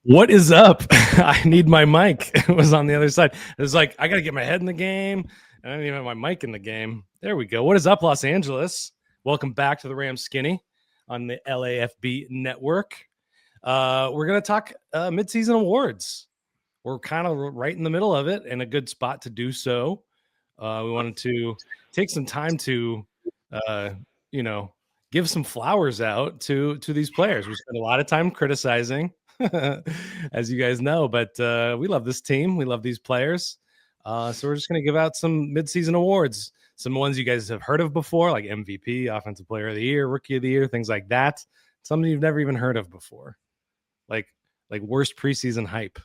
What is up? I need my mic. It was on the other side. It was like, I got to get my head in the game. I don't even have my mic in the game. There we go. What is up, Los Angeles? Welcome back to the Rams Skinny on the LAFB network. We're going to talk midseason awards. We're kind of right in the middle of it and a good spot to do so. We wanted to take some time to, give some flowers out to these players. We spent a lot of time criticizing, as you guys know, but we love this team. We love these players. So we're just going to give out some midseason awards, some ones you guys have heard of before, like MVP, Offensive Player of the Year, Rookie of the Year, things like that. Something you've never even heard of before, like worst preseason hype.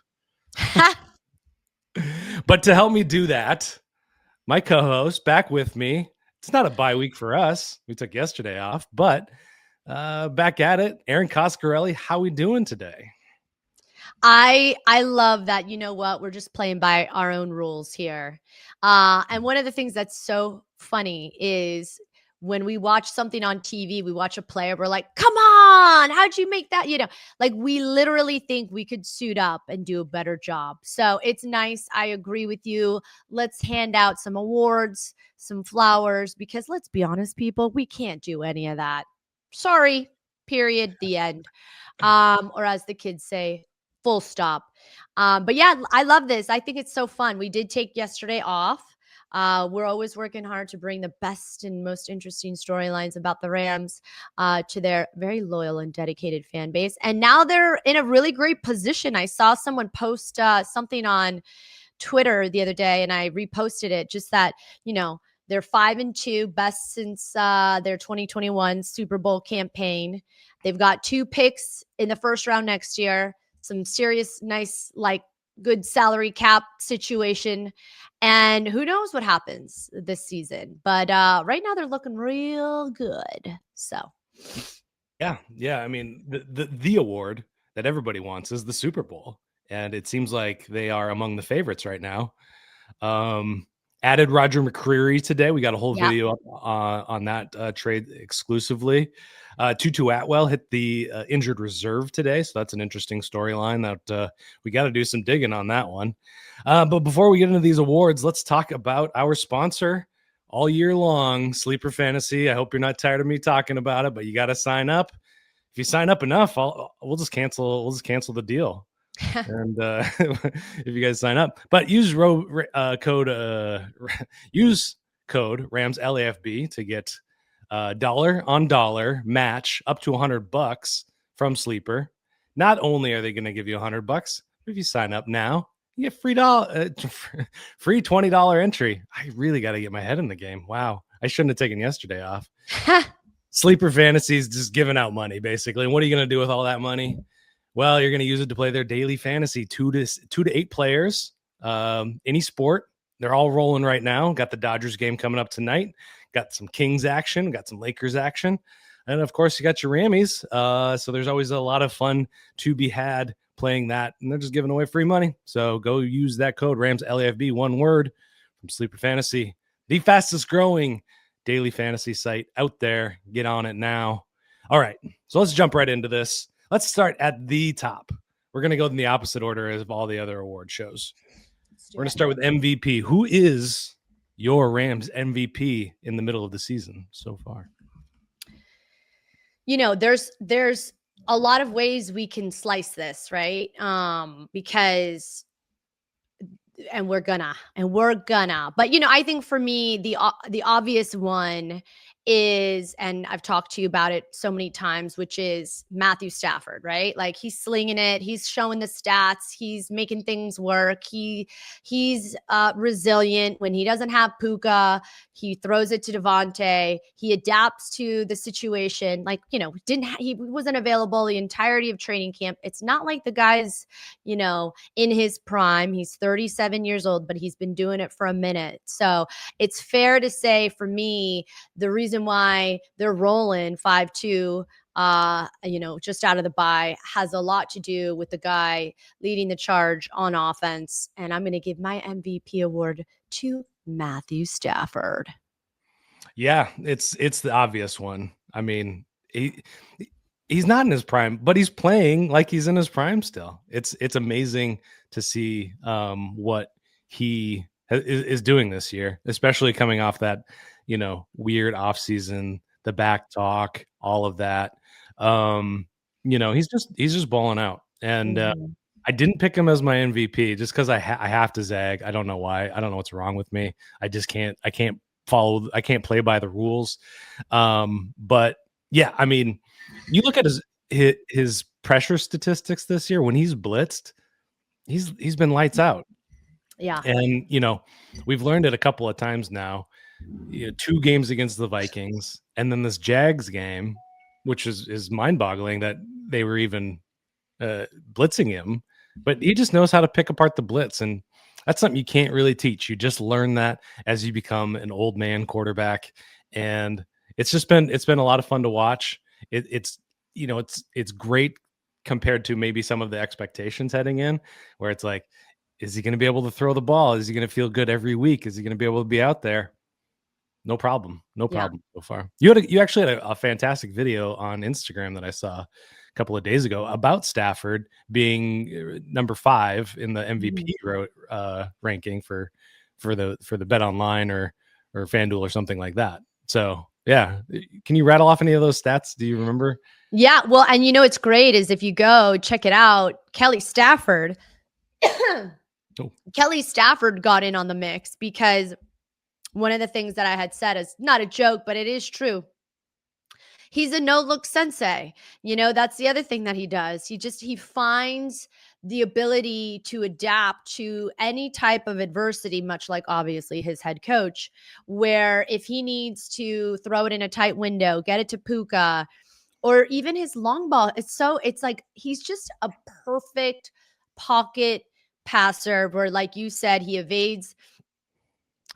But to help me do that, my co-host back with me. It's not a bye week for us. We took yesterday off, but back at it. Erin Coscarelli, how we doing today? I love that. You know what? We're just playing by our own rules here. And one of the things that's so funny is when we watch something on TV, we watch a player, we're like, come on, how'd you make that? Like we literally think we could suit up and do a better job. So it's nice. I agree with you. Let's hand out some awards, some flowers, because let's be honest, people, we can't do any of that. Sorry, period, the end. Or as the kids say, full stop. But yeah, I love this. I think it's so fun. We did take yesterday off. We're always working hard to bring the best and most interesting storylines about the Rams to their very loyal and dedicated fan base. And now they're in a really great position. I saw someone post something on Twitter the other day, and I reposted it. Just that, they're 5-2, best since their 2021 Super Bowl campaign. They've got 2 picks in the first round next year. Some serious, nice, good salary cap situation. And who knows what happens this season. But right now they're looking real good. So. Yeah. I mean, the award that everybody wants is the Super Bowl. And it seems like they are among the favorites right now. Added Roger McCreary today. We got a whole video up on that trade exclusively. Tutu Atwell hit the injured reserve today, so that's an interesting storyline that we got to do some digging on that one. But before we get into these awards, let's talk about our sponsor all year long, Sleeper Fantasy. I hope you're not tired of me talking about it, but you got to sign up. If you sign up enough, we'll just cancel the deal. And if you guys sign up, but use code Rams LAFB to get dollar on dollar match up to $100 from Sleeper. Not only are they going to give you $100, but if you sign up now, you get free $20 entry. I really got to get my head in the game. Wow, I shouldn't have taken yesterday off. Sleeper Fantasy is just giving out money basically. And what are you going to do with all that money? Well, you're going to use it to play their daily fantasy, 2 to 8 players, any sport. They're all rolling right now. Got the Dodgers game coming up tonight. Got some Kings action. Got some Lakers action. And, of course, you got your Rammies. So there's always a lot of fun to be had playing that. And they're just giving away free money. So go use that code, Rams LAFB, one word, from Sleeper Fantasy, the fastest growing daily fantasy site out there. Get on it now. All right. So let's jump right into this. Let's start at the top. We're going to go in the opposite order of all the other award shows. We're going to start with MVP. Who is your Rams MVP in the middle of the season so far? There's a lot of ways we can slice this, right? Because we're gonna. But I think for me, the obvious one is, and I've talked to you about it so many times, which is Matthew Stafford, right? Like he's slinging it. He's showing the stats. He's making things work. He's resilient. When he doesn't have Puka, he throws it to Davante. He adapts to the situation. He wasn't available the entirety of training camp. It's not like the guy's, in his prime. He's 37 years old, but he's been doing it for a minute. So it's fair to say for me, the reason why they're rolling 5-2, just out of the bye has a lot to do with the guy leading the charge on offense. And I'm going to give my MVP award to Matthew Stafford. Yeah, it's the obvious one. I mean, he's not in his prime, but he's playing like he's in his prime still. It's amazing to see what he is doing this year, especially coming off that, weird offseason, the back talk, all of that. He's just balling out. And I didn't pick him as my MVP just because I have to zag. I don't know why. I don't know what's wrong with me. I can't play by the rules. But yeah, I mean, you look at his pressure statistics this year when he's blitzed, he's been lights out. Yeah. And we've learned it a couple of times now. 2 games against the Vikings, and then this Jags game, which is mind-boggling that they were even blitzing him, but he just knows how to pick apart the blitz, and that's something you can't really teach. You just learn that as you become an old man quarterback, and it's been a lot of fun to watch. It's great compared to maybe some of the expectations heading in, where it's like, is he going to be able to throw the ball? Is he going to feel good every week? Is he going to be able to be out there? No problem so far. You actually had a fantastic video on Instagram that I saw a couple of days ago about Stafford being number 5 in the MVP ranking for the Bet Online or FanDuel or something like that. So yeah, can you rattle off any of those stats? Do you remember? Yeah, well, and it's great is if you go check it out, Kelly Stafford. Kelly Stafford got in on the mix because one of the things that I had said is not a joke, but it is true. He's a no-look sensei. That's the other thing that he does. He finds the ability to adapt to any type of adversity, much like obviously his head coach, where if he needs to throw it in a tight window, get it to Puka, or even his long ball. It's like he's just a perfect pocket passer where, like you said, he evades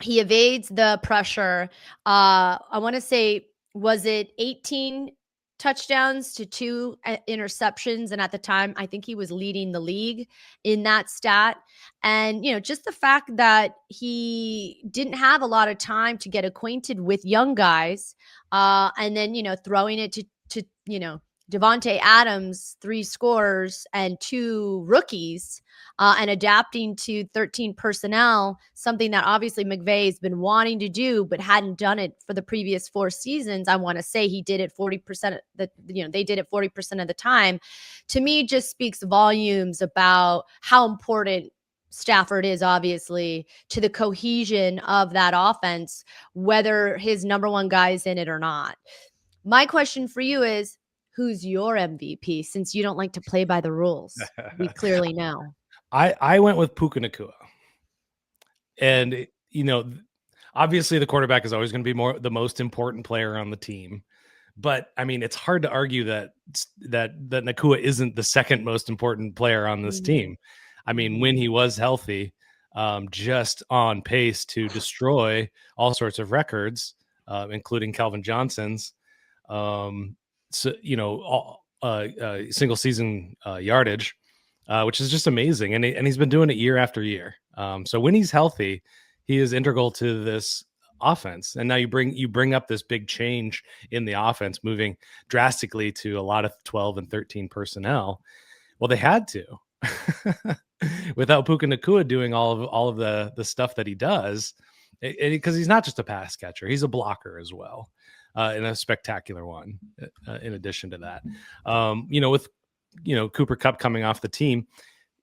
the pressure. I want to say, was it 18 touchdowns to 2 interceptions? And at the time, I think he was leading the league in that stat. And, just the fact that he didn't have a lot of time to get acquainted with young guys. And then, throwing it to Davante Adams, 3 scores and 2 rookies, and adapting to 13 personnel, something that obviously McVay has been wanting to do, but hadn't done it for the previous 4 seasons. I want to say he did it 40%. They did it 40% of the time. To me, just speaks volumes about how important Stafford is obviously to the cohesion of that offense, whether his number 1 guy is in it or not. My question for you is, who's your MVP, since you don't like to play by the rules? We clearly know. I went with Puka Nacua. And, obviously the quarterback is always going to be the most important player on the team. But, I mean, it's hard to argue that Nacua isn't the second most important player on this team. I mean, when he was healthy, just on pace to destroy all sorts of records, including Calvin Johnson's. Single season yardage, which is just amazing. And he's been doing it year after year. So when he's healthy, he is integral to this offense. And now you bring up this big change in the offense, moving drastically to a lot of 12 and 13 personnel. Well, they had to without Puka Nacua doing all of the stuff that he does, because he's not just a pass catcher, he's a blocker as well. And a spectacular one in addition to that. With Cooper Kupp coming off the team,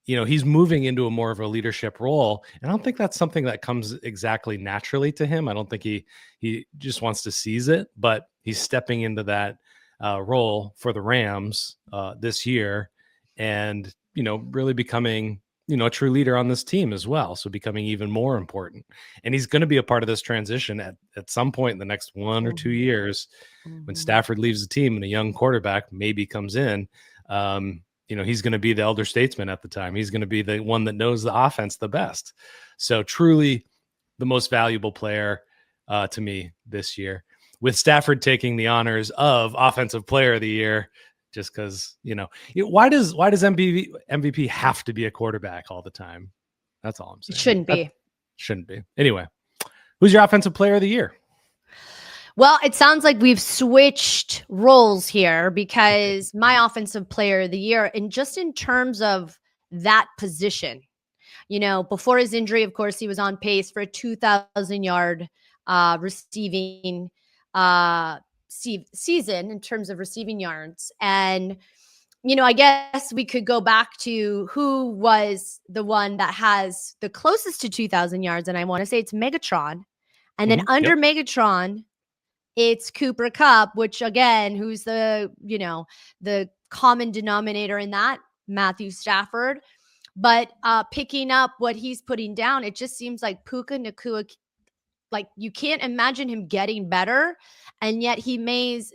he's moving into a more of a leadership role. And I don't think that's something that comes exactly naturally to him. I don't think he just wants to seize it, but he's stepping into that role for the Rams this year, and really becoming a true leader on this team as well. So becoming even more important. And he's going to be a part of this transition at some point in the next 1 or 2 years, when Stafford leaves the team and a young quarterback maybe comes in. He's going to be the elder statesman at the time. He's going to be the one that knows the offense the best. So truly the most valuable player to me this year, with Stafford taking the honors of Offensive Player of the Year. Just because, why does MVP have to be a quarterback all the time? That's all I'm saying. Shouldn't be. Anyway, who's your Offensive Player of the Year? Well, it sounds like we've switched roles here because my offensive player of the year, and just in terms of that position, before his injury, of course, he was on pace for a 2,000 yard receiving season in terms of receiving yards. And, I guess we could go back to who was the one that has the closest to 2,000 yards. And I want to say it's Megatron. And then under Megatron, it's Cooper Kupp, which again, who's the common denominator in that? Matthew Stafford. But picking up what he's putting down, it just seems like Puka Nacua, like you can't imagine him getting better, and yet he makes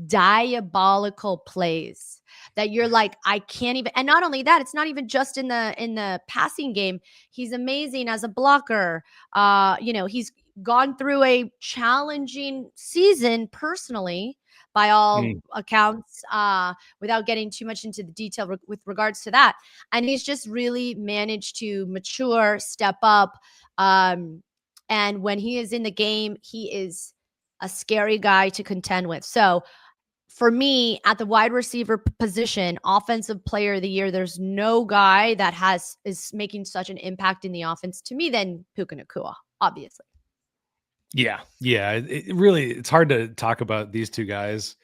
diabolical plays that you're like, I can't even. And not only that, it's not even just in the passing game. He's amazing as a blocker. He's gone through a challenging season personally, by all accounts, without getting too much into the detail with regards to that. And he's just really managed to mature, step up. And when he is in the game, he is a scary guy to contend with. So for me, at the wide receiver position, offensive player of the year, there's no guy that is making such an impact in the offense to me than Puka Nacua, obviously. Yeah. It's hard to talk about these two guys.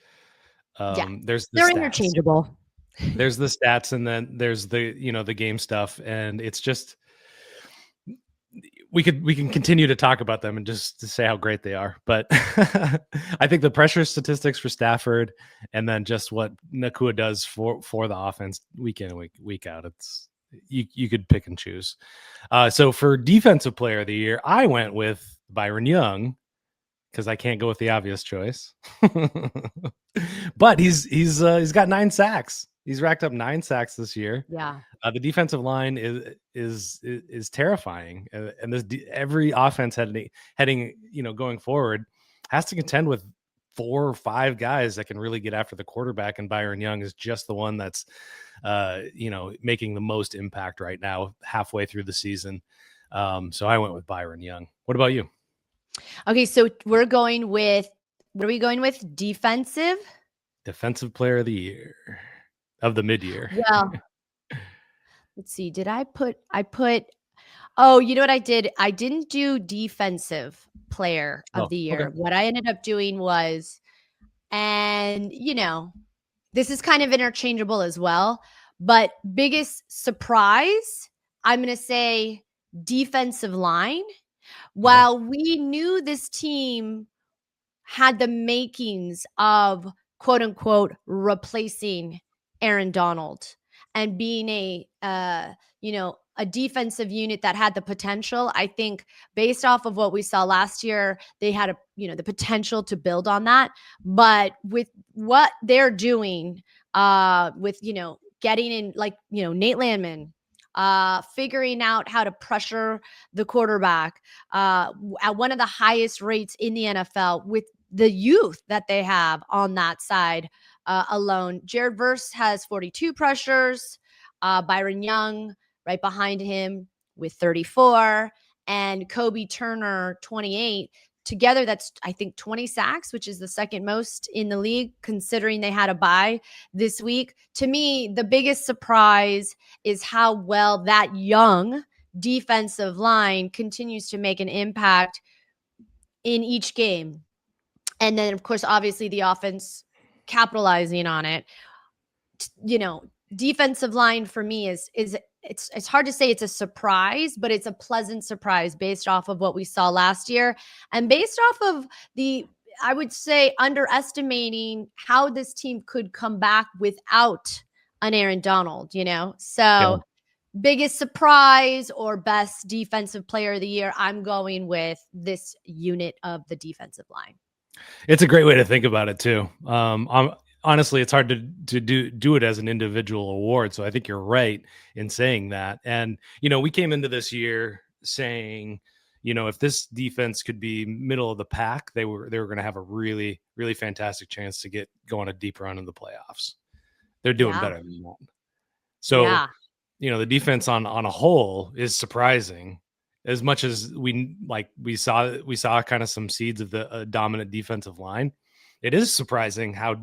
They're stats. Interchangeable. There's the stats, and then there's the the game stuff, and it's just we can continue to talk about them and just to say how great they are. But I think the pressure statistics for Stafford, and then just what Nacua does for the offense week in and week out, it's you could pick and choose. So for defensive player of the year, I went with Byron Young, because I can't go with the obvious choice. But he's got 9 sacks. He's racked up 9 sacks this year. Yeah. The defensive line is terrifying, and every offense heading going forward has to contend with 4 or 5 guys that can really get after the quarterback, and Byron Young is just the one that's making the most impact right now halfway through the season. So I went with Byron Young. What about you? Okay, so we're going with, what are we going with? Defensive player of the year of the mid-year. Well, let's see. Oh, you know what I did? I didn't do defensive player of the year. Okay. What I ended up doing was, and this is kind of interchangeable as well, but biggest surprise, I'm going to say defensive line. While we knew this team had the makings of quote unquote replacing Aaron Donald and being a defensive unit that had the potential, I think based off of what we saw last year, they had the potential to build on that. But with what they're doing, with getting in, like Nate Landman, figuring out how to pressure the quarterback at one of the highest rates in the NFL with the youth that they have on that side alone. Jared Verse has 42 pressures. Byron Young right behind him with 34, and Kobe Turner 28. Together, that's, I think, 20 sacks, which is the second most in the league, considering they had a bye this week. To me, the biggest surprise is how well that young defensive line continues to make an impact in each game. And then, of course, obviously the offense capitalizing on it. Defensive line for me is it's hard to say it's a surprise, but it's a pleasant surprise based off of what we saw last year and based off of I would say, underestimating how this team could come back without an Aaron Donald, So biggest surprise or best defensive player of the year, I'm going with this unit of the defensive line. It's a great way to think about it too. Honestly, it's hard to do it as an individual award. So I think you're right in saying that. And, we came into this year saying, if this defense could be middle of the pack, they were going to have a really, really fantastic chance to get going a deep run in the playoffs. They're doing better than that. So, the defense on a whole is surprising. as much as we saw kind of some seeds of the dominant defensive line, it is surprising how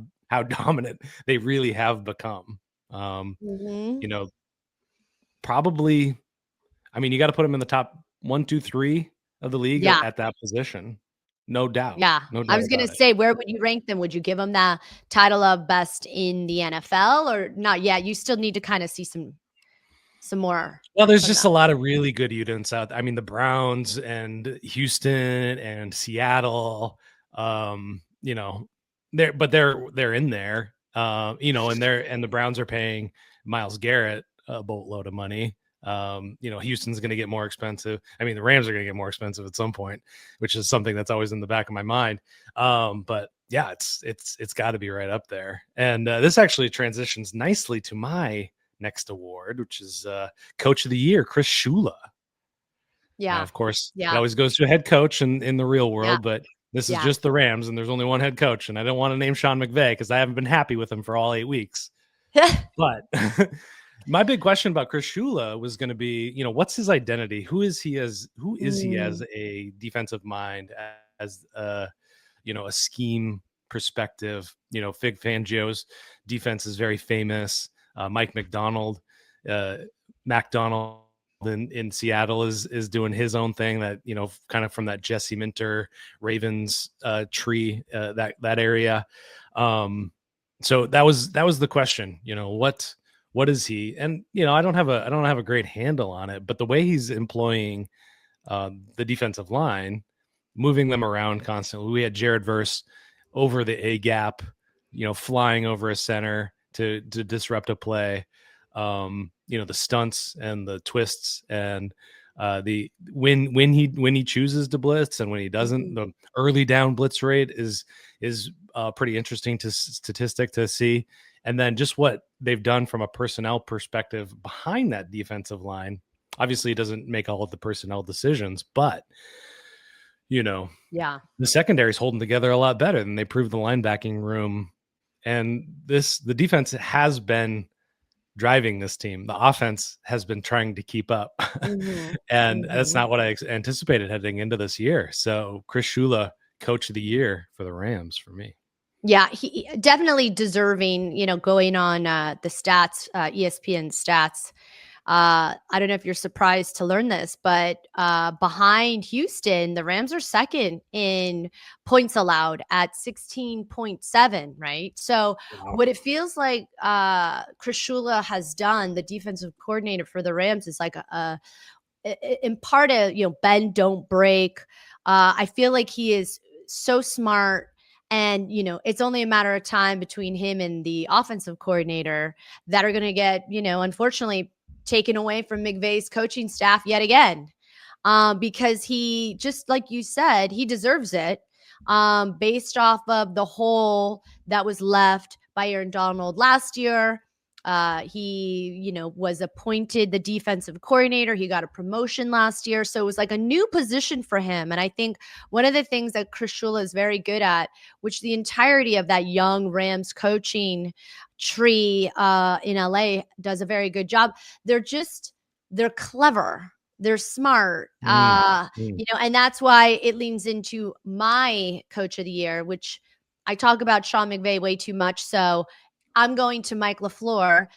dominant they really have become. You know, probably, I mean, you got to put them in the top 1, 2, 3 of the league at that position. No doubt. Yeah. No doubt I was going to say, where would you rank them? Would you give them the title of best in the NFL or not yet? You still need to kind of see some more. Well, there's just a lot of really good units out there. I mean, the Browns and Houston and Seattle, you know, they're in there, you know, and the Browns are paying Myles Garrett a boatload of money. You know, Houston's going to get more expensive. I mean, the Rams are going to get more expensive at some point, which is something that's always in the back of my mind. But yeah, it's got to be right up there. And this actually transitions nicely to my next award, which is Coach of the Year, Chris Shula. Yeah. Now, of course, it always goes to a head coach in the real world, but this is just the Rams, and there's only one head coach, and I don't want to name Sean McVay because I haven't been happy with him for all 8 weeks. But my big question about Chris Shula was going to be, you know, what's his identity? Who is he as a defensive mind, as you know, a scheme perspective? You know, Fig Fangio's defense is very famous. Mike McDonald in Seattle is doing his own thing, that, you know, kind of from that Jesse Minter Ravens tree, that area. So that was the question, you know, what is he? And, you know, I don't have a great handle on it, but the way he's employing the defensive line, moving them around constantly. We had Jared Verse over the A gap, you know, flying over a center to disrupt a play. You know, the stunts and the twists and the when he chooses to blitz and when he doesn't, the early down blitz rate is pretty interesting statistic to see. And then just what they've done from a personnel perspective behind that defensive line. Obviously, it doesn't make all of the personnel decisions, but, you know, the secondary is holding together a lot better than they proved the linebacking room. And the defense has been driving this team. The offense has been trying to keep up. And that's not what I anticipated heading into this year. So Chris Shula, Coach of the Year for the Rams for me. Yeah, he definitely deserving, you know, going on the stats, ESPN stats. I don't know if you're surprised to learn this, but behind Houston, the Rams are second in points allowed at 16.7, right? So what it feels like Chris Shula has done, the defensive coordinator for the Rams, is like in part of, you know, bend, don't break. I feel like he is so smart. And, you know, it's only a matter of time between him and the offensive coordinator that are going to get, you know, unfortunately, taken away from McVay's coaching staff yet again, because he, just like you said, he deserves it, based off of the hole that was left by Aaron Donald last year. He, you know, was appointed the defensive coordinator. He got a promotion last year. So it was like a new position for him. And I think one of the things that Chris Shula is very good at, which the entirety of that young Rams coaching tree in LA does a very good job. They're clever. They're smart. You know, and that's why it leans into my Coach of the Year, which I talk about Sean McVay way too much. So I'm going to Mike LaFleur,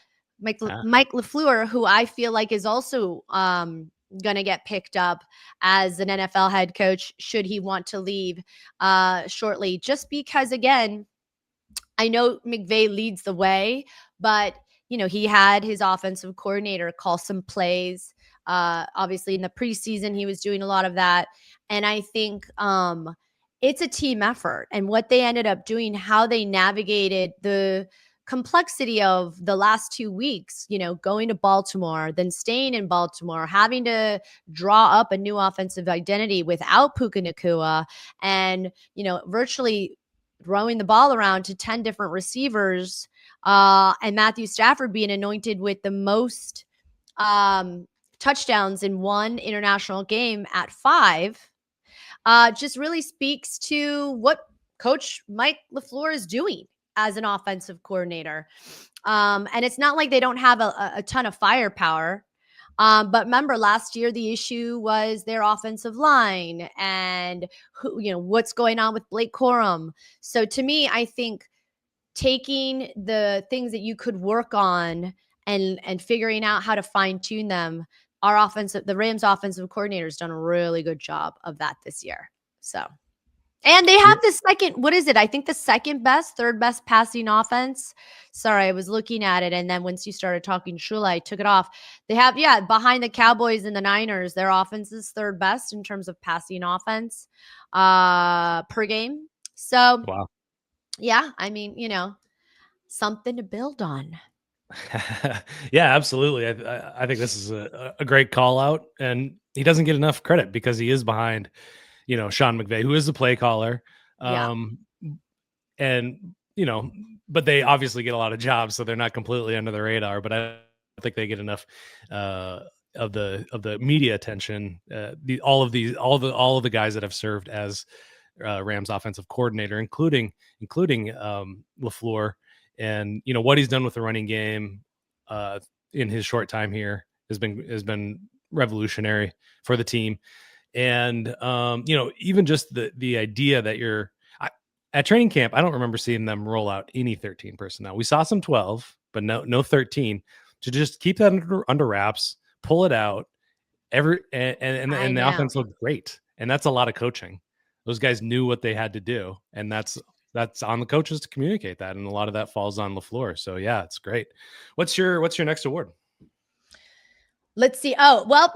who I feel like is also going to get picked up as an NFL head coach should he want to leave shortly. Just because, again, I know McVay leads the way, but, you know, he had his offensive coordinator call some plays. Obviously, in the preseason, he was doing a lot of that. And I think it's a team effort. And what they ended up doing, how they navigated the complexity of the last 2 weeks, you know, going to Baltimore, then staying in Baltimore, having to draw up a new offensive identity without Puka Nacua, and, you know, virtually throwing the ball around to 10 different receivers, and Matthew Stafford being anointed with the most touchdowns in one international game at 5, just really speaks to what Coach Mike LaFleur is doing as an offensive coordinator. And it's not like they don't have a ton of firepower. But remember, last year the issue was their offensive line and what's going on with Blake Corum. So to me, I think taking the things that you could work on and figuring out how to fine tune them, the Rams offensive coordinator has done a really good job of that this year. So. And they have the second, what is it? I think the third best passing offense. Sorry, I was looking at it. And then once you started talking Shula, I took it off. They have, behind the Cowboys and the Niners, their offense is third best in terms of passing offense per game. So, wow. Yeah, I mean, something to build on. Yeah, absolutely. I think this is a great call out. And he doesn't get enough credit because he is behind Sean McVay, who is the play caller. And, but they obviously get a lot of jobs, so they're not completely under the radar, but I don't think they get enough of the media attention. All of the guys that have served as Rams offensive coordinator, including LaFleur, and what he's done with the running game in his short time here has been revolutionary for the team. And, even just the idea that at training camp, I don't remember seeing them roll out any 13 personnel. We saw some 12, but no 13, to just keep that under wraps, pull it out and the offense looked great. And that's a lot of coaching. Those guys knew what they had to do. And that's on the coaches to communicate that. And a lot of that falls on LaFleur. So yeah, it's great. What's your next award? Let's see. Oh, well,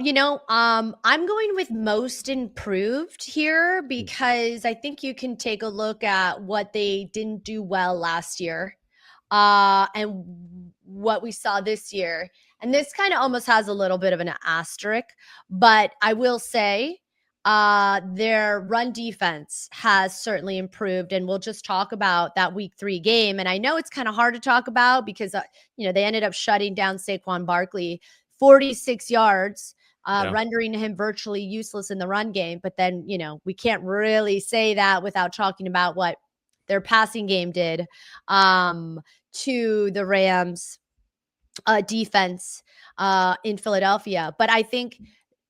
I'm going with most improved here because I think you can take a look at what they didn't do well last year and what we saw this year. And this kind of almost has a little bit of an asterisk, but I will say their run defense has certainly improved. And we'll just talk about that week 3 game. And I know it's kind of hard to talk about because, they ended up shutting down Saquon Barkley 46 yards, rendering him virtually useless in the run game. But then, we can't really say that without talking about what their passing game did to the Rams defense in Philadelphia. But I think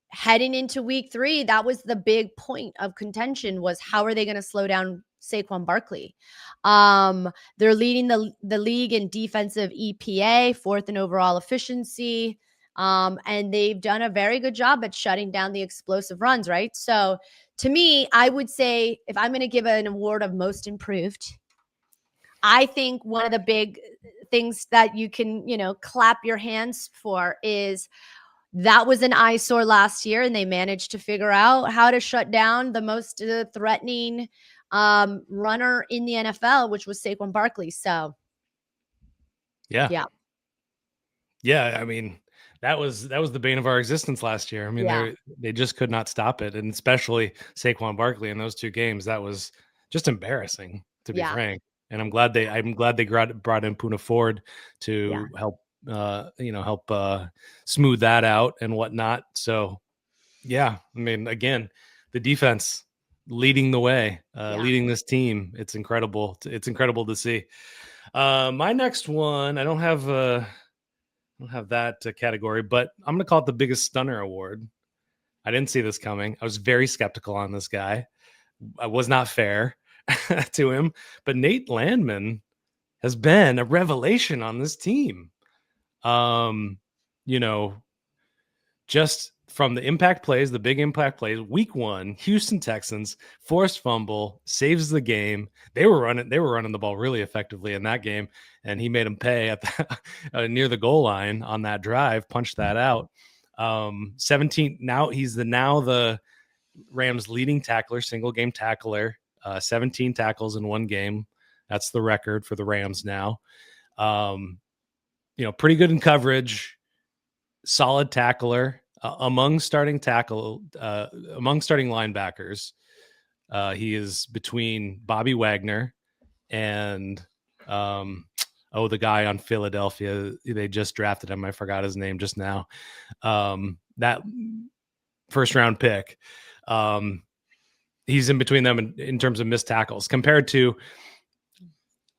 heading into week 3, that was the big point of contention, was how are they going to slow down Saquon Barkley? They're leading the league in defensive EPA, 4th in overall efficiency. And they've done a very good job at shutting down the explosive runs, right? So to me, I would say if I'm going to give an award of most improved, I think one of the big things that you can, clap your hands for is that was an eyesore last year, and they managed to figure out how to shut down the most threatening runner in the NFL, which was Saquon Barkley. So, yeah. I mean, that was the bane of our existence last year. I mean, they just could not stop it, and especially Saquon Barkley in those 2 games. That was just embarrassing, to be frank. And I'm glad they brought in Puka Nacua to help smooth that out and whatnot. So, I mean, again, the defense leading the way, leading this team. It's incredible. It's incredible to see. My next one, I don't have that category, but I'm going to call it the biggest stunner award. I didn't see this coming. I was very skeptical on this guy. I was not fair to him, but Nate Landman has been a revelation on this team. Just from the impact plays, the big impact plays, week 1, Houston Texans, forced fumble, saves the game. They were running the ball really effectively in that game, and he made them pay at near the goal line on that drive, punched that out. 17. Now he's the Rams leading tackler, single game tackler, 17 tackles in 1 game. That's the record for the Rams now. Pretty good in coverage, solid tackler, among starting linebackers. He is between Bobby Wagner and the guy on Philadelphia. They just drafted him. I forgot his name just now. That first round pick. He's in between them in terms of missed tackles, compared to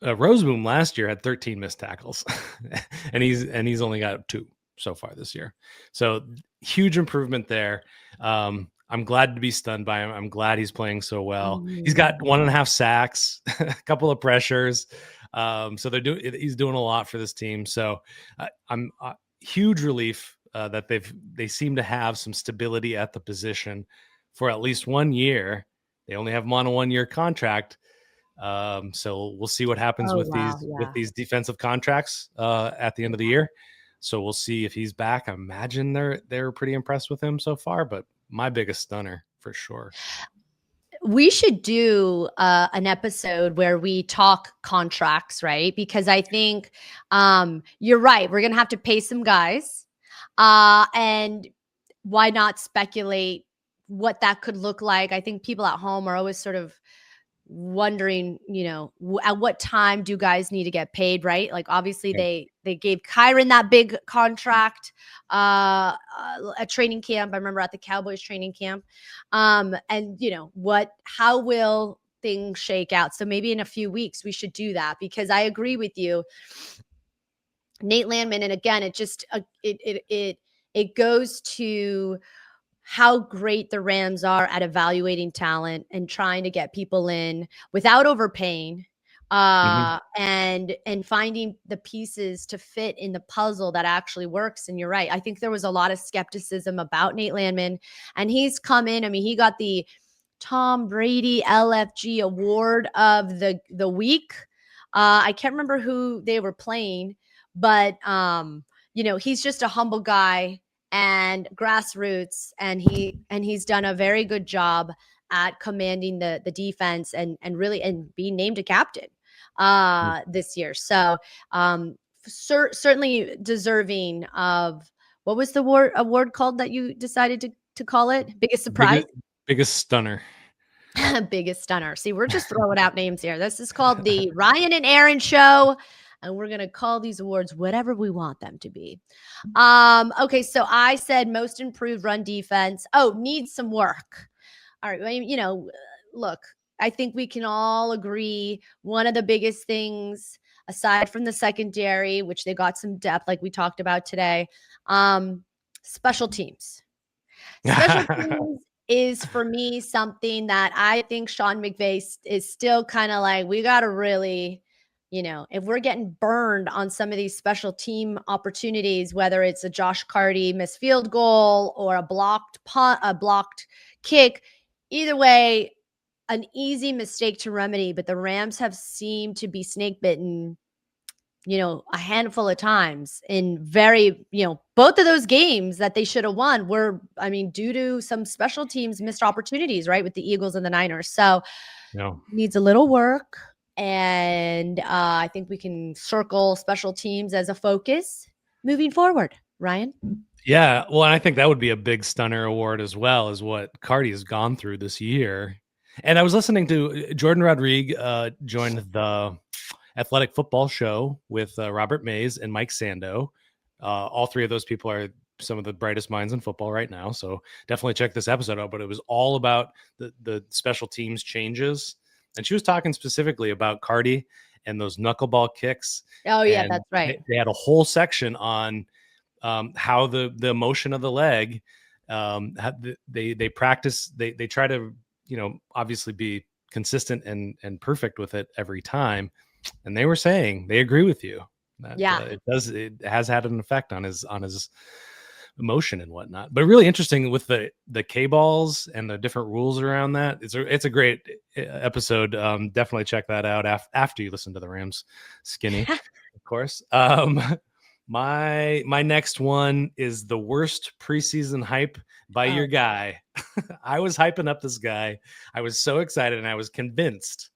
Roseboom last year had 13 missed tackles, and he's only got 2. so far this year. So huge improvement there. I'm glad to be stunned by him. I'm glad he's playing so well. He's got 1.5 sacks, a couple of pressures. So he's doing a lot for this team. So I'm huge relief that they seem to have some stability at the position for at least 1 year. They only have him on a 1-year contract. So we'll see what happens with these defensive contracts at the end of the year. So we'll see if he's back. I imagine they're pretty impressed with him so far, but my biggest stunner for sure. We should do an episode where we talk contracts, right? Because I think you're right. We're going to have to pay some guys. And why not speculate what that could look like? I think people at home are always sort of wondering, at what time do guys need to get paid, right? Like obviously they gave Kyren that big contract at training camp. I remember at the Cowboys training camp. And how will things shake out? So maybe in a few weeks we should do that, because I agree with you, Nate Landman. And again, it just it goes to how great the Rams are at evaluating talent and trying to get people in without overpaying, and finding the pieces to fit in the puzzle that actually works. And you're right. I think there was a lot of skepticism about Nate Landman, and he's come in. I mean, he got the Tom Brady LFG award of the week. I can't remember who they were playing, but he's just a humble guy and grassroots, and he's done a very good job at commanding the defense and being named a captain this year. So certainly deserving of, what was the award called that you decided to call it? Biggest surprise? Biggest stunner. Biggest stunner. See, we're just throwing out names here. This is called the Ryan and Aaron Show, and we're going to call these awards whatever we want them to be. Okay, so I said most improved run defense. Oh, needs some work. All right, look, I think we can all agree one of the biggest things, aside from the secondary, which they got some depth like we talked about today, special teams. Special teams is, for me, something that I think Sean McVay is still kind of like, we got to really, if we're getting burned on some of these special team opportunities, whether it's a Josh Carty missed field goal or a blocked punt, a blocked kick, either way, an easy mistake to remedy. But the Rams have seemed to be snake bitten, a handful of times in both of those games that they should have won were, due to some special teams missed opportunities, right? With the Eagles and the Niners. So needs a little work. And I think we can circle special teams as a focus moving forward. Ryan? Yeah, well, I think that would be a big stunner award as well, as what Cardi has gone through this year. And I was listening to Jordan Rodriguez joined the Athletic Football Show with Robert Mays and Mike Sando. All three of those people are some of the brightest minds in football right now. So definitely check this episode out. But it was all about the special teams changes. And she was talking specifically about Cardi and those knuckleball kicks. Oh, yeah, that's right. They had a whole section on how the motion of the leg, they practice, they try to, obviously be consistent and perfect with it every time. And they were saying they agree with you that it has had an effect on his emotion and whatnot. But really interesting with the K balls and the different rules around that. It's a great episode. Definitely check that out after you listen to the Rams Skinny, of course. My next one is the worst preseason hype by your guy. I was hyping up this guy. I was so excited, and I was convinced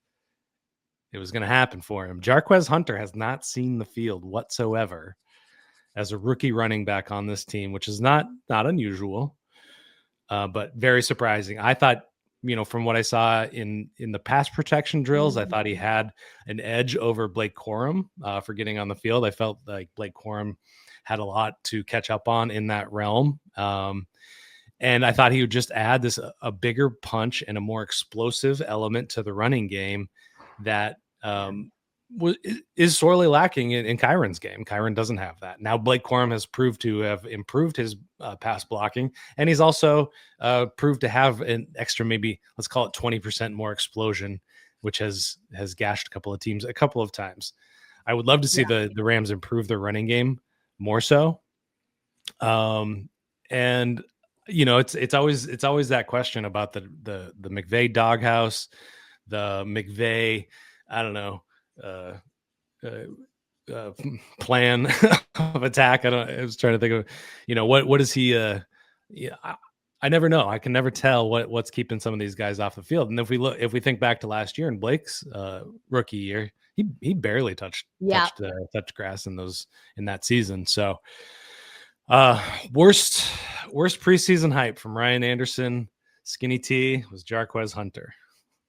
it was going to happen for him. Jarquez Hunter has not seen the field whatsoever as a rookie running back on this team, which is not unusual, but very surprising. I thought, from what I saw in the pass protection drills, I thought he had an edge over Blake Corum for getting on the field. I felt like Blake Corum had a lot to catch up on in that realm. And I thought he would just add a bigger punch and a more explosive element to the running game that is sorely lacking in Kyren's game. Kyren doesn't have that. Now Blake Corum has proved to have improved his pass blocking, and he's also proved to have an extra, maybe let's call it 20% more explosion, which has gashed a couple of teams a couple of times. I would love to see the Rams improve their running game more so. And it's always that question about the McVay doghouse, the McVay, I don't know, plan of attack. I was trying to think of, what is he? I never know. I can never tell what's keeping some of these guys off the field. And if we think back to last year in Blake's rookie year, he barely touched grass in that season. So worst preseason hype from Ryan Anderson, Skinny T was Jarquez Hunter.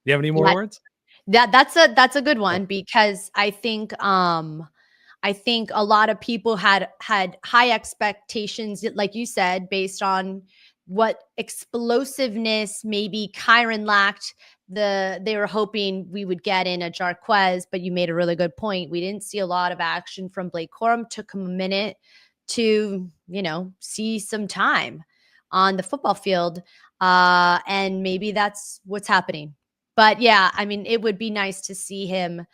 Do you have any more words? That's a good one, because I think a lot of people had high expectations, like you said, based on what explosiveness maybe Kyren lacked. They were hoping we would get in a Jarquez, but you made a really good point. We didn't see a lot of action from Blake Corum. Took him a minute to, see some time on the football field. And maybe that's what's happening. But yeah, I mean, it would be nice to see him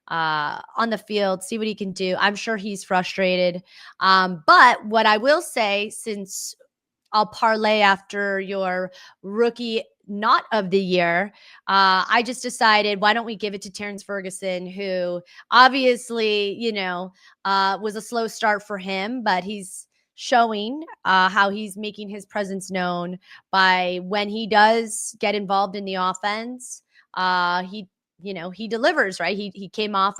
on the field, see what he can do. I'm sure he's frustrated. But what I will say, since I'll parlay after your rookie not of the year, I just decided, why don't we give it to Terrence Ferguson, who obviously, was a slow start for him, but he's showing how he's making his presence known by when he does get involved in the offense. He delivers, right? He came off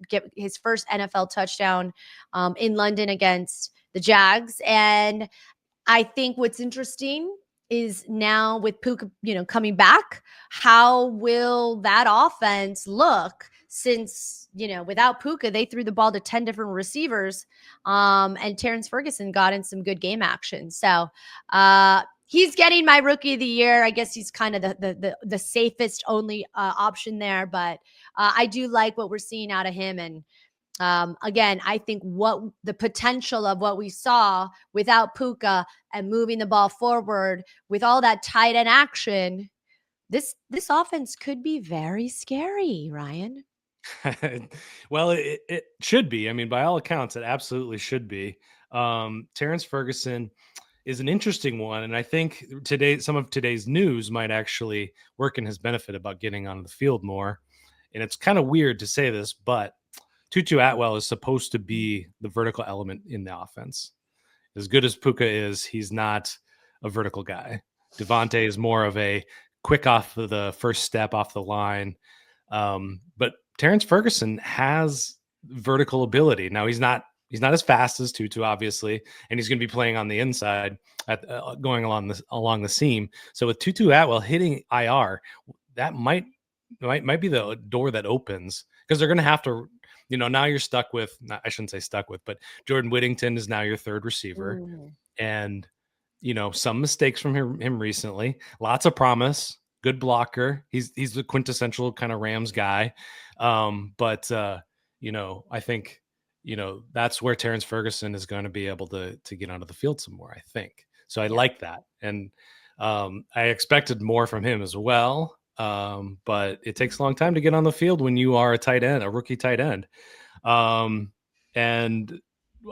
get his first NFL touchdown in London against the Jags. And I think what's interesting is now with Puka, coming back, how will that offense look? Since, without Puka, they threw the ball to 10 different receivers, and Terrence Ferguson got in some good game action. So he's getting my rookie of the year. I guess he's kind of the safest only option there, but I do like what we're seeing out of him. And again, I think what the potential of what we saw without Puka and moving the ball forward with all that tight end action, this offense could be very scary, Ryan. Well, it should be. I mean, by all accounts, it absolutely should be. Terrence Ferguson is an interesting one, and I think some of today's news might actually work in his benefit about getting on the field more. And it's kind of weird to say this, but Tutu Atwell is supposed to be the vertical element in the offense. As good as Puka is, he's not a vertical guy. Davante is more of a quick off of the first step off the line. But Terrence Ferguson has vertical ability. Now he's not as fast as Tutu, obviously, and he's going to be playing on the inside, going along the seam. So with Tutu Atwell hitting IR, that might be the door that opens, because they're going to have to. Now you're stuck with, I shouldn't say stuck with, but Jordan Whittington is now your third receiver. And, some mistakes from him recently, lots of promise, good blocker. He's the quintessential kind of Rams guy. But I think, that's where Terrence Ferguson is going to be able to get onto the field some more, I think. So I like that. And I expected more from him as well. But it takes a long time to get on the field when you are a rookie tight end. And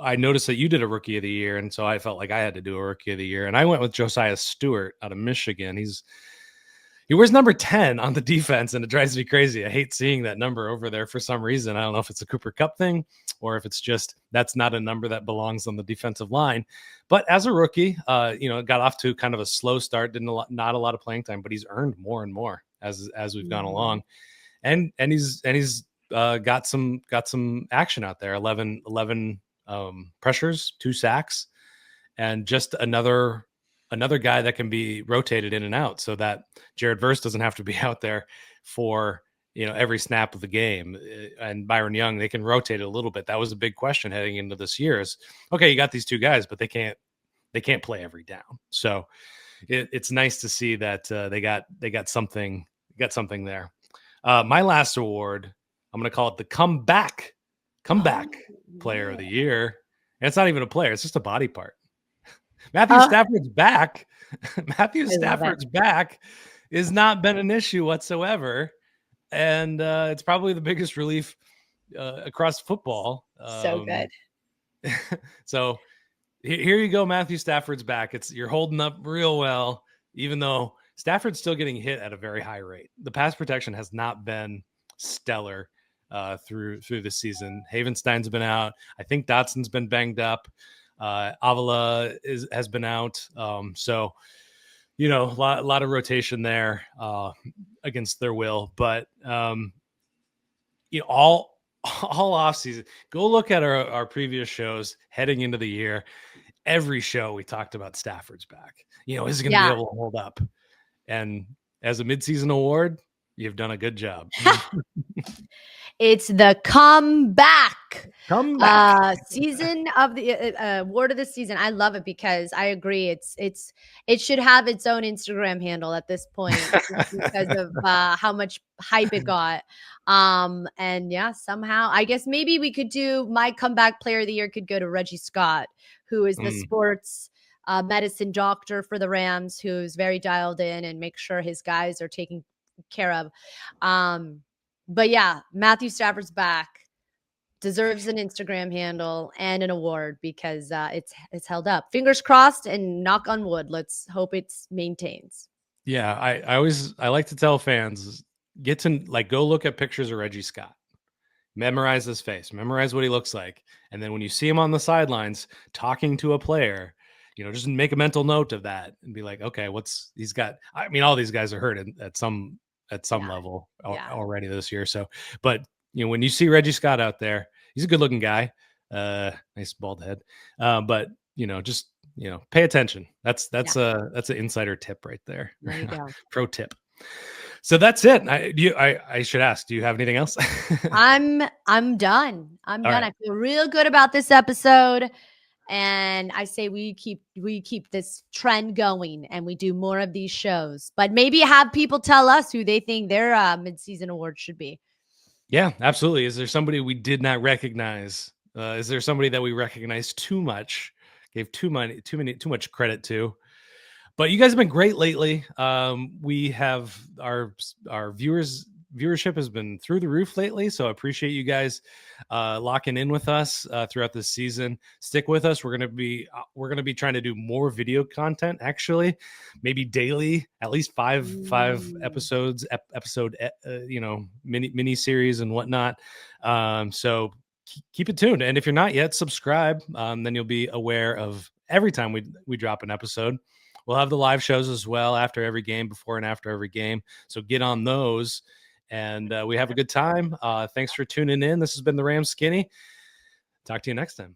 I noticed that you did a rookie of the year, and so I felt like I had to do a rookie of the year. And I went with Josiah Stewart out of Michigan. He wears number 10 on the defense, and it drives me crazy. I hate seeing that number over there for some reason. I don't know if it's a Cooper Kupp thing or if it's just that's not a number that belongs on the defensive line. But as a rookie, got off to kind of a slow start, not a lot of playing time, but he's earned more and more as we've gone along. And he's got some action out there. 11 pressures, 2 sacks, and just another guy that can be rotated in and out, so that Jared Verse doesn't have to be out there for every snap of the game. And Byron Young, they can rotate it a little bit. That was a big question heading into this year. Is okay, you got these 2 guys, but they can't play every down. So it's nice to see that they got something there. My last award, I'm going to call it the comeback player of the year. And it's not even a player. It's just a body part. Matthew Stafford's back. Matthew Stafford's back has not been an issue whatsoever. And it's probably the biggest relief across football. So good. So here you go. Matthew Stafford's back. You're holding up real well, even though Stafford's still getting hit at a very high rate. The pass protection has not been stellar through the season. Havenstein's been out. I think Dotson's been banged up. Avila has been out. So, a lot of rotation there against their will. But, all off season, go look at our previous shows heading into the year. Every show we talked about Stafford's back. Is he going to be able to hold up? And as a midseason award, you've done a good job. It's the comeback season of the award of the season. I love it because I agree. It should have its own Instagram handle at this point because of how much hype it got. And somehow I guess maybe we could do my comeback player of the year could go to Reggie Scott, who is the sports medicine doctor for the Rams, who's very dialed in and make sure his guys are taken care of. But Matthew Stafford's back, deserves an Instagram handle and an award because it's held up. Fingers crossed and knock on wood. Let's hope it maintains. Yeah, I like to tell fans, go look at pictures of Reggie Scott. Memorize his face, memorize what he looks like. And then when you see him on the sidelines talking to a player, just make a mental note of that and be like, okay, he's got. I mean, all these guys are hurt at some level already this year. So, but when you see Reggie Scott out there, he's a good looking guy, nice bald head. But just pay attention. That's an insider tip right there. There you go. Pro tip. So that's it. I should ask, do you have anything else? I'm done. I'm done. Right. I feel real good about this episode. And I say we keep this trend going and we do more of these shows, but maybe have people tell us who they think their midseason award should be. Yeah, absolutely. Is there somebody we did not recognize? Is there somebody that we recognized too much, gave too much credit to? But you guys have been great lately. We have our viewership has been through the roof lately. So I appreciate you guys locking in with us throughout this season. Stick with us. We're going to be trying to do more video content, actually, maybe daily, at least five episodes, mini series and whatnot. So keep it tuned. And if you're not yet, subscribe. Then you'll be aware of every time we drop an episode. We'll have the live shows as well after every game, before and after every game. So get on those. And we have a good time. Thanks for tuning in. This has been the Rams Skinny. Talk to you next time.